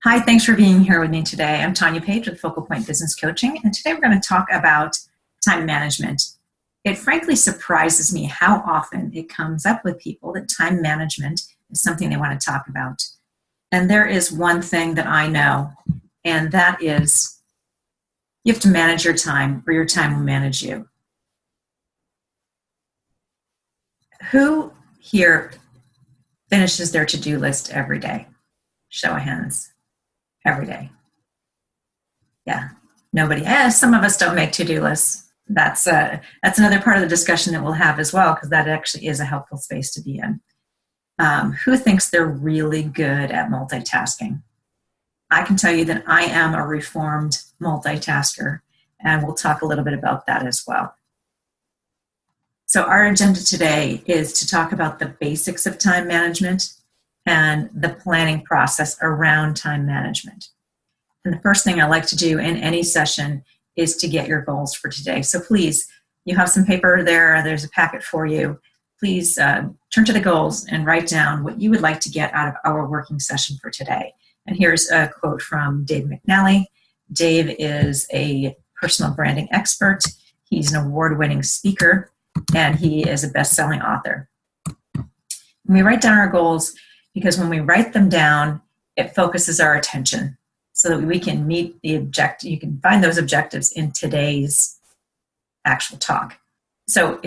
Hi, thanks for being here with me today. I'm Tonya Page with FocalPoint Business Coaching, and today we're going to talk about time management. It frankly surprises me how often it comes up with people that time management is something they want to talk about. And there is one thing that I know, and that is you have to manage your time, or your time will manage you. Who here finishes their to-do list every day? Show of hands. Every day. Yeah, nobody. Some of us don't make to-do lists. That's another part of the discussion that we'll have as well, because that actually is a helpful space to be in. Who thinks they're really good at multitasking? I can tell you that I am a reformed multitasker, and we'll talk a little bit about that as well. So our agenda today is to talk about the basics of time management and the planning process around time management. And the first thing I like to do in any session is to get your goals for today. So please, you have some paper there, there's a packet for you. Please turn to the goals and write down what you would like to get out of our working session for today. And here's a quote from Dave McNally. Dave is a personal branding expert. He's an award-winning speaker, and he is a best-selling author. And we write down our goals because when we write them down, it focuses our attention so that we can meet the objective. You can find those objectives in today's actual talk. So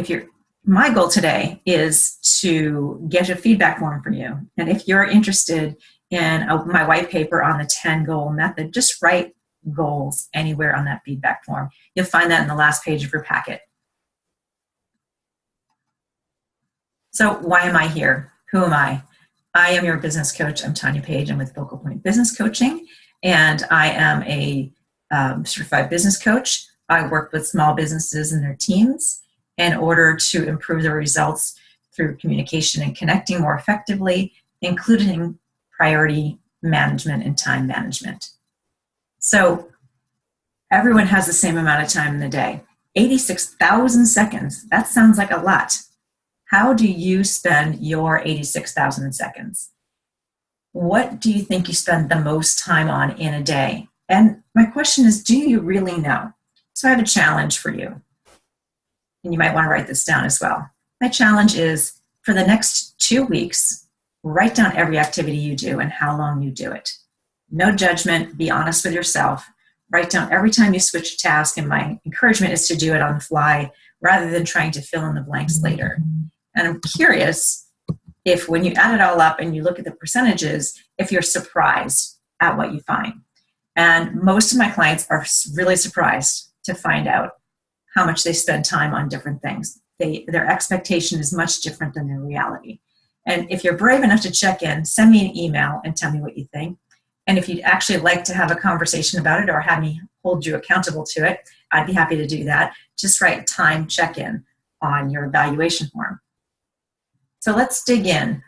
my goal today is to get a feedback form from you. And if you're interested in my white paper on the 10-goal method, just write goals anywhere on that feedback form. You'll find that in the last page of your packet. So why am I here? Who am I? I am your business coach. I'm Tonya Page. I'm with FocalPoint Business Coaching, and I am a certified business coach. I work with small businesses and their teams in order to improve their results through communication and connecting more effectively, including priority management and time management. So everyone has the same amount of time in the day, 86,000 seconds. That sounds like a lot. How do you spend your 86,000 seconds? What do you think you spend the most time on in a day? And my question is, do you really know? So I have a challenge for you. And you might want to write this down as well. My challenge is, for the next 2 weeks, write down every activity you do and how long you do it. No judgment. Be honest with yourself. Write down every time you switch a task, and my encouragement is to do it on the fly rather than trying to fill in the blanks later. And I'm curious if when you add it all up and you look at the percentages, if you're surprised at what you find. And most of my clients are really surprised to find out how much they spend time on different things. Their expectation is much different than their reality. And if you're brave enough to check in, send me an email and tell me what you think. And if you'd actually like to have a conversation about it or have me hold you accountable to it, I'd be happy to do that. Just write time check-in on your evaluation form. So let's dig in.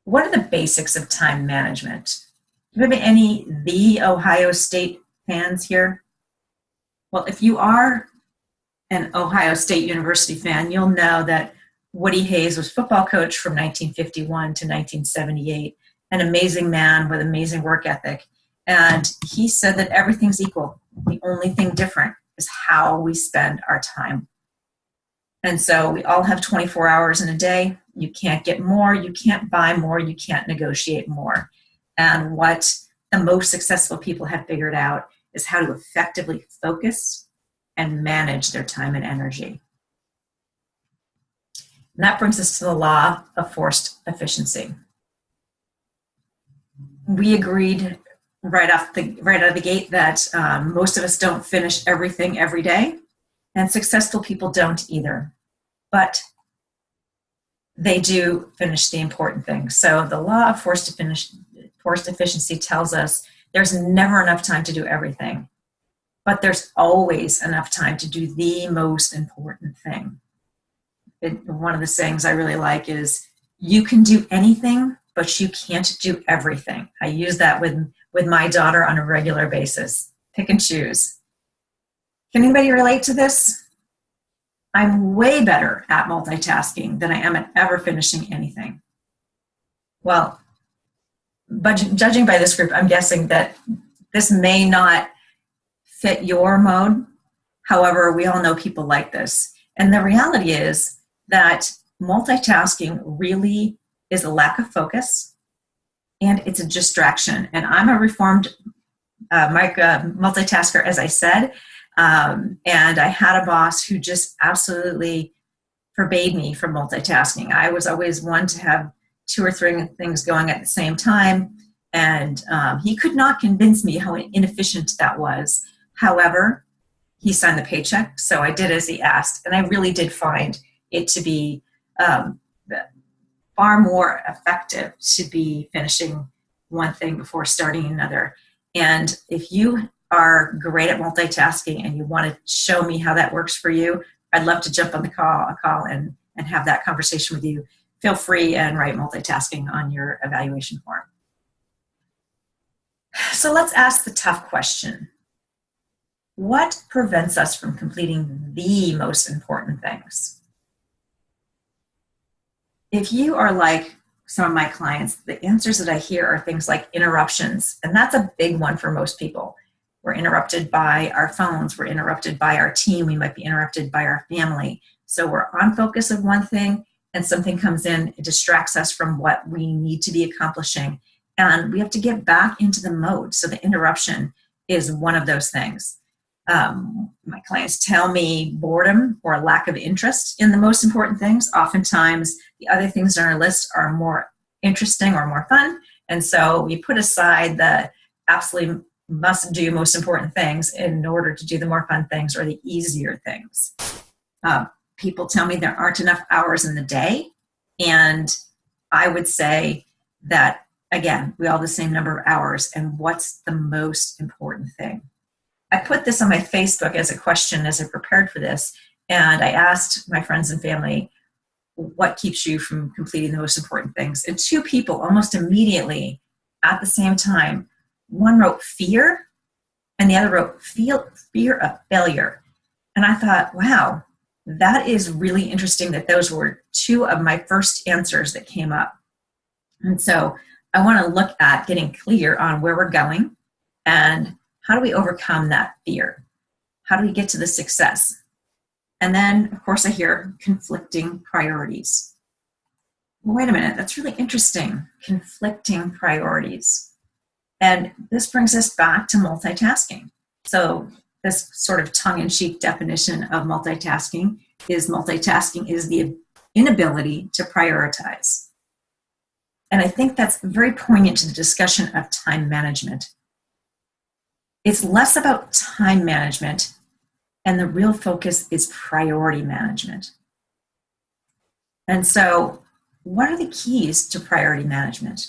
What are the basics of time management? Do we have any The Ohio State fans here? Well, if you are an Ohio State University fan, you'll know that Woody Hayes was football coach from 1951 to 1978, an amazing man with amazing work ethic. And he said that everything's equal. The only thing different is how we spend our time. And so we all have 24 hours in a day. You can't get more, you can't buy more, you can't negotiate more. And what the most successful people have figured out is how to effectively focus and manage their time and energy. And that brings us to the law of forced efficiency. We agreed right out of the gate that most of us don't finish everything every day, and successful people don't either. But they do finish the important things. So the law of forced efficiency tells us there's never enough time to do everything, but there's always enough time to do the most important thing. One of the sayings I really like is, you can do anything, but you can't do everything. I use that with my daughter on a regular basis. Pick and choose. Can anybody relate to this? I'm way better at multitasking than I am at ever finishing anything. Well, but judging by this group, I'm guessing that this may not fit your mode. However, we all know people like this. And the reality is that multitasking really is a lack of focus, and it's a distraction. And I'm a reformed multitasker, as I said, and I had a boss who just absolutely forbade me from multitasking. I was always one to have 2 or 3 things going at the same time, and he could not convince me how inefficient that was. However, he signed the paycheck, so I did as he asked, and I really did find it to be far more effective to be finishing one thing before starting another. And if you are great at multitasking and you want to show me how that works for you, I'd love to jump on a call and have that conversation with you. Feel free and write multitasking on your evaluation form. So let's ask the tough question. What prevents us from completing the most important things? If you are like some of my clients, the answers that I hear are things like interruptions, and that's a big one for most people. We're interrupted by our phones, we're interrupted by our team, we might be interrupted by our family. So we're on focus of one thing, and something comes in, it distracts us from what we need to be accomplishing, and we have to get back into the mode. So the interruption is one of those things. My clients tell me boredom or a lack of interest in the most important things. Oftentimes, the other things on our list are more interesting or more fun, and so we put aside the absolutely must do most important things in order to do the more fun things or the easier things. People tell me there aren't enough hours in the day, and I would say that, again, we all have the same number of hours, and what's the most important thing? I put this on my Facebook as a question as I prepared for this, and I asked my friends and family, what keeps you from completing the most important things? And 2 people almost immediately at the same time, one wrote fear, and the other wrote fear of failure. And I thought, wow, that is really interesting that those were 2 of my first answers that came up. And so I want to look at getting clear on where we're going and how do we overcome that fear? How do we get to the success? And then, of course, I hear conflicting priorities. Well, wait a minute, that's really interesting. Conflicting priorities. And this brings us back to multitasking. So this sort of tongue-in-cheek definition of multitasking is the inability to prioritize. And I think that's very poignant to the discussion of time management. It's less about time management, and the real focus is priority management. And so, what are the keys to priority management?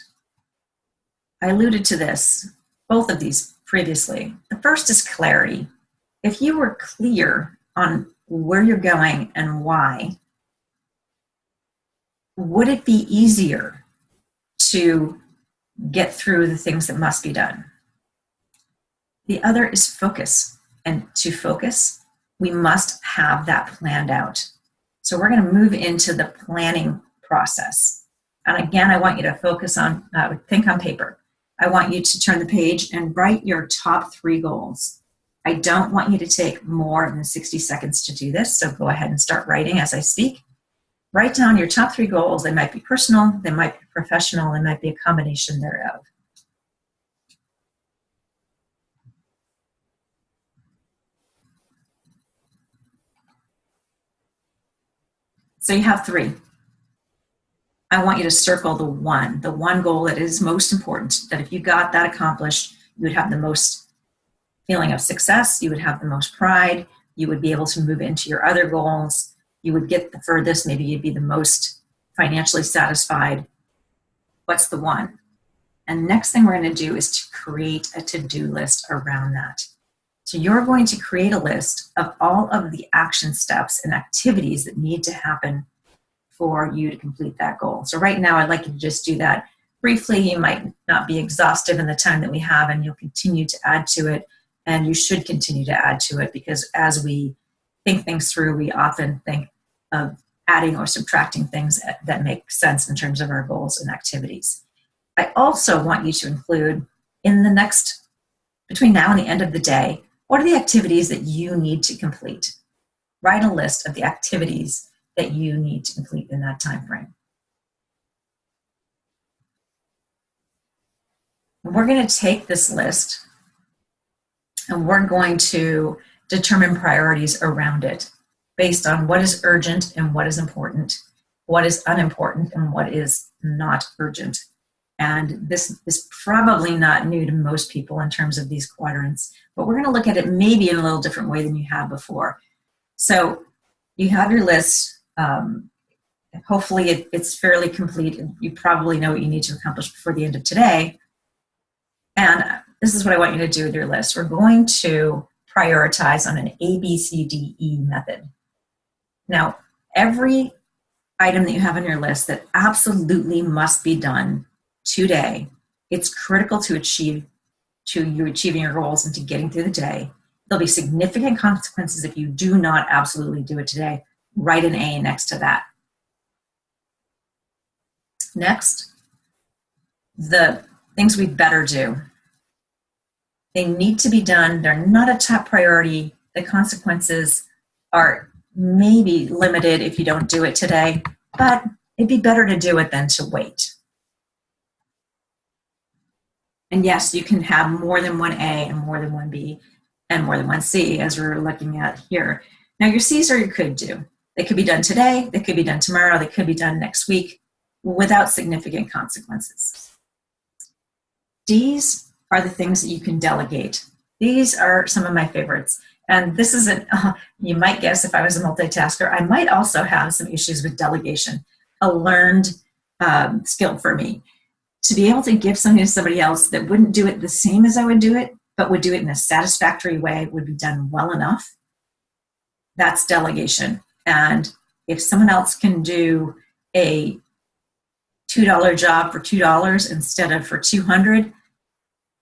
I alluded to this, both of these previously. The first is clarity. If you were clear on where you're going and why, would it be easier to get through the things that must be done? The other is focus. And to focus, we must have that planned out. So we're going to move into the planning process. And again, I want you to focus on, think on paper. I want you to turn the page and write your top 3 goals. I don't want you to take more than 60 seconds to do this, so go ahead and start writing as I speak. Write down your top 3 goals. They might be personal, they might be professional, they might be a combination thereof. So you have 3. I want you to circle the one goal that is most important, that if you got that accomplished, you would have the most feeling of success, you would have the most pride, you would be able to move into your other goals, you would get the furthest, maybe you'd be the most financially satisfied. What's the one? And next thing we're going to do is to create a to-do list around that. So you're going to create a list of all of the action steps and activities that need to happen for you to complete that goal. So right now, I'd like you to just do that briefly. You might not be exhaustive in the time that we have, and you'll continue to add to it, and you should continue to add to it, because as we think things through, we often think of adding or subtracting things that make sense in terms of our goals and activities. I also want you to include between now and the end of the day, what are the activities that you need to complete? Write a list of the activities that you need to complete in that time frame. And we're going to take this list and we're going to determine priorities around it based on what is urgent and what is important, what is unimportant and what is not urgent. And this is probably not new to most people in terms of these quadrants, but we're going to look at it maybe in a little different way than you have before. So you have your list. Hopefully it's fairly complete. You probably know what you need to accomplish before the end of today. And this is what I want you to do with your list. We're going to prioritize on an ABCDE method. Now, every item that you have on your list that absolutely must be done today, it's critical to you achieving your goals and to getting through the day. There'll be significant consequences if you do not absolutely do it today. Write an A next to that. Next, the things we better do. They need to be done. They're not a top priority. The consequences are maybe limited if you don't do it today, but it'd be better to do it than to wait. And yes, you can have more than one A and more than one B and more than one C, as we're looking at here. Now, your C's are your could do. They could be done today, they could be done tomorrow, they could be done next week without significant consequences. D's are the things that you can delegate. These are some of my favorites. And this is you might guess if I was a multitasker, I might also have some issues with delegation, a learned skill for me. To be able to give something to somebody else that wouldn't do it the same as I would do it, but would do it in a satisfactory way, would be done well enough, that's delegation. And if someone else can do a $2 job for $2 instead of for $200,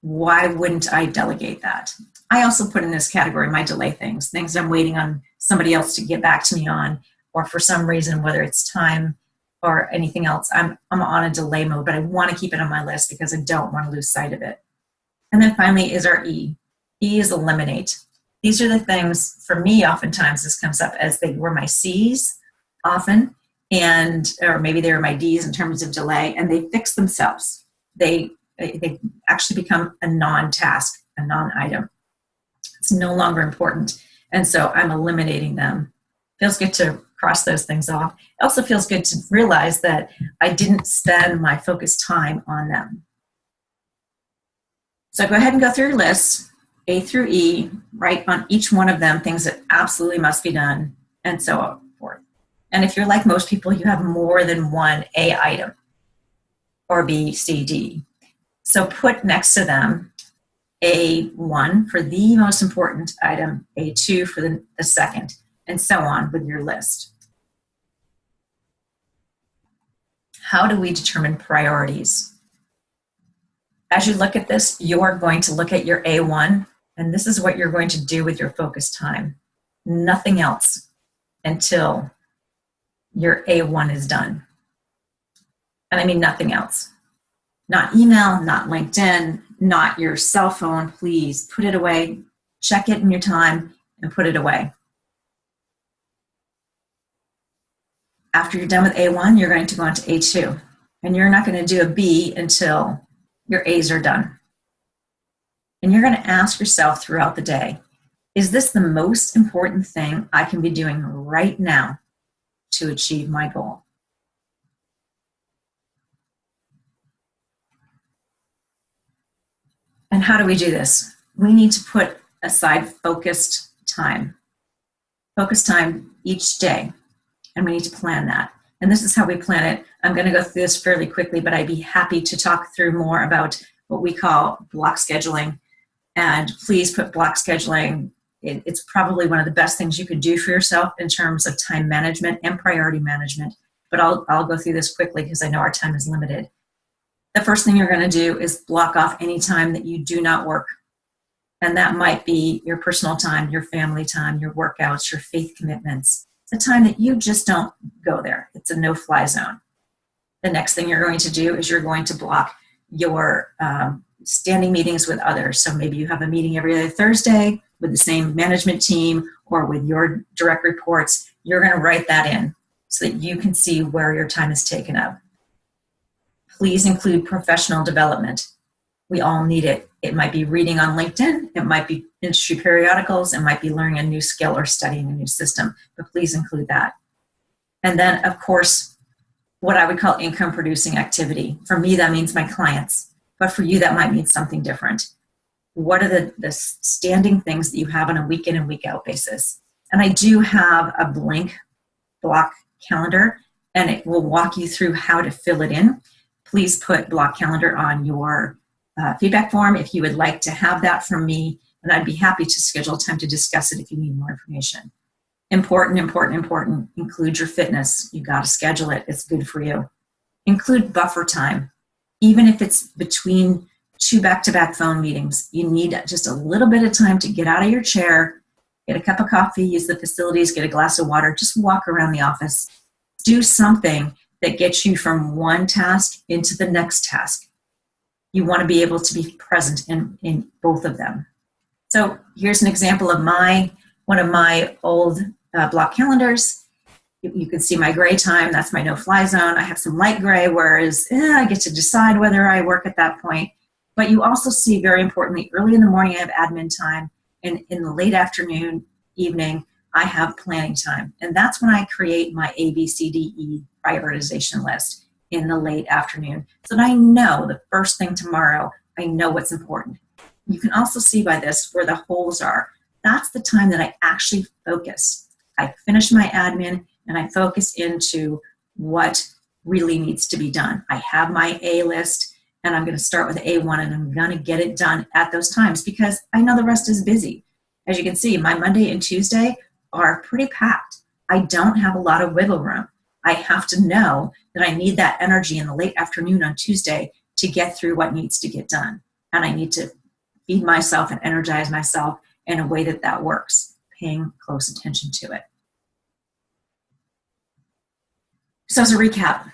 why wouldn't I delegate that? I also put in this category my delay things I'm waiting on somebody else to get back to me on, or for some reason, whether it's time or anything else, I'm on a delay mode, but I want to keep it on my list because I don't want to lose sight of it. And then finally is our E. E is eliminate. These are the things, for me, oftentimes this comes up as they were my C's often, or maybe they were my D's in terms of delay, and they fix themselves. They actually become a non-task, a non-item. It's no longer important. And so I'm eliminating them. Feels good to cross those things off. It also feels good to realize that I didn't spend my focused time on them. So go ahead and go through your list, A through E, write on each one of them things that absolutely must be done, and so forth. And if you're like most people, you have more than one A item, or B, C, D. So put next to them A1 for the most important item, A2 for the second, and so on with your list. How do we determine priorities? As you look at this, you're going to look at your A1, and this is what you're going to do with your focus time. Nothing else until your A1 is done. And I mean nothing else. Not email, not LinkedIn, not your cell phone. Please put it away. Check it in your time and put it away. After you're done with A1, you're going to go on to A2. And you're not going to do a B until your A's are done. And you're going to ask yourself throughout the day, is this the most important thing I can be doing right now to achieve my goal? And how do we do this? We need to put aside focused time each day, and we need to plan that. And this is how we plan it. I'm going to go through this fairly quickly, but I'd be happy to talk through more about what we call block scheduling. And please put block scheduling. It's probably one of the best things you could do for yourself in terms of time management and priority management. But I'll go through this quickly because I know our time is limited. The first thing you're going to do is block off any time that you do not work. And that might be your personal time, your family time, your workouts, your faith commitments. The time that you just don't go there. It's a no-fly zone. The next thing you're going to do is you're going to block your standing meetings with others. So maybe you have a meeting every other Thursday with the same management team or with your direct reports. You're going to write that in so that you can see where your time is taken up. Please include professional development. We all need it. It might be reading on LinkedIn. It might be industry periodicals. It might be learning a new skill or studying a new system, but please include that. And then, of course, what I would call income producing activity. For me, that means my clients, but for you, that might mean something different. What are the standing things that you have on a week in and week out basis? And I do have a blank block calendar, and it will walk you through how to fill it in. Please put block calendar on your feedback form if you would like to have that from me, and I'd be happy to schedule time to discuss it if you need more information. Important, important, important. Include your fitness. You got to schedule it. It's good for you. Include buffer time. Even if it's between 2 back-to-back phone meetings, you need just a little bit of time to get out of your chair, get a cup of coffee, use the facilities, get a glass of water, just walk around the office. Do something that gets you from one task into the next task. You want to be able to be present in both of them. So here's an example of one of my old block calendars. You can see my gray time. That's my no-fly zone. I have some light gray, whereas I get to decide whether I work at that point. But you also see, very importantly, early in the morning I have admin time, and in the late afternoon, evening, I have planning time. And that's when I create my A, B, C, D, E prioritization list in the late afternoon, so that I know the first thing tomorrow, I know what's important. You can also see by this where the holes are. That's the time that I actually focus. I finish my admin and I focus into what really needs to be done. I have my A list, and I'm going to start with A1, and I'm going to get it done at those times because I know the rest is busy. As you can see, my Monday and Tuesday are pretty packed. I don't have a lot of wiggle room. I have to know that I need that energy in the late afternoon on Tuesday to get through what needs to get done. And I need to feed myself and energize myself in a way that works, paying close attention to it. So as a recap,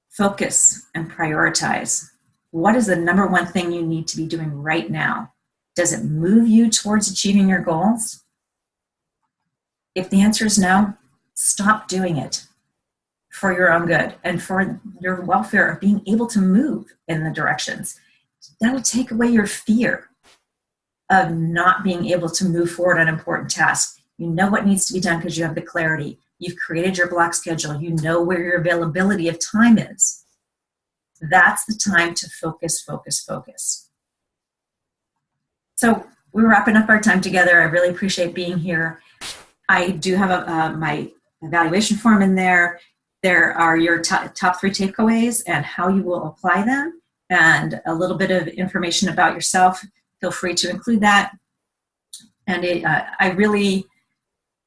focus and prioritize. What is the number one thing you need to be doing right now? Does it move you towards achieving your goals? If the answer is no, stop doing it for your own good and for your welfare of being able to move in the directions. That'll take away your fear of not being able to move forward on important tasks. You know what needs to be done because you have the clarity. You've created your block schedule. You know where your availability of time is. That's the time to focus, focus, focus. So we're wrapping up our time together. I really appreciate being here. I do have my evaluation form in there. There are your top 3 takeaways and how you will apply them, and a little bit of information about yourself. Feel free to include that. And I really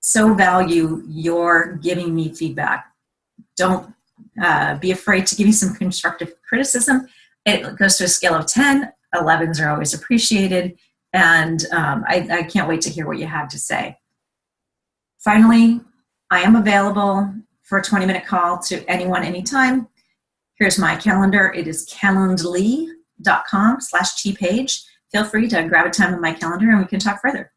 so value your giving me feedback. Don't be afraid to give me some constructive criticism. It goes to a scale of 10. 11s are always appreciated. And I can't wait to hear what you have to say. Finally, I am available for a 20-minute call to anyone, anytime. Here's my calendar. It is calendly.com/tpage. Feel free to grab a time on my calendar and we can talk further.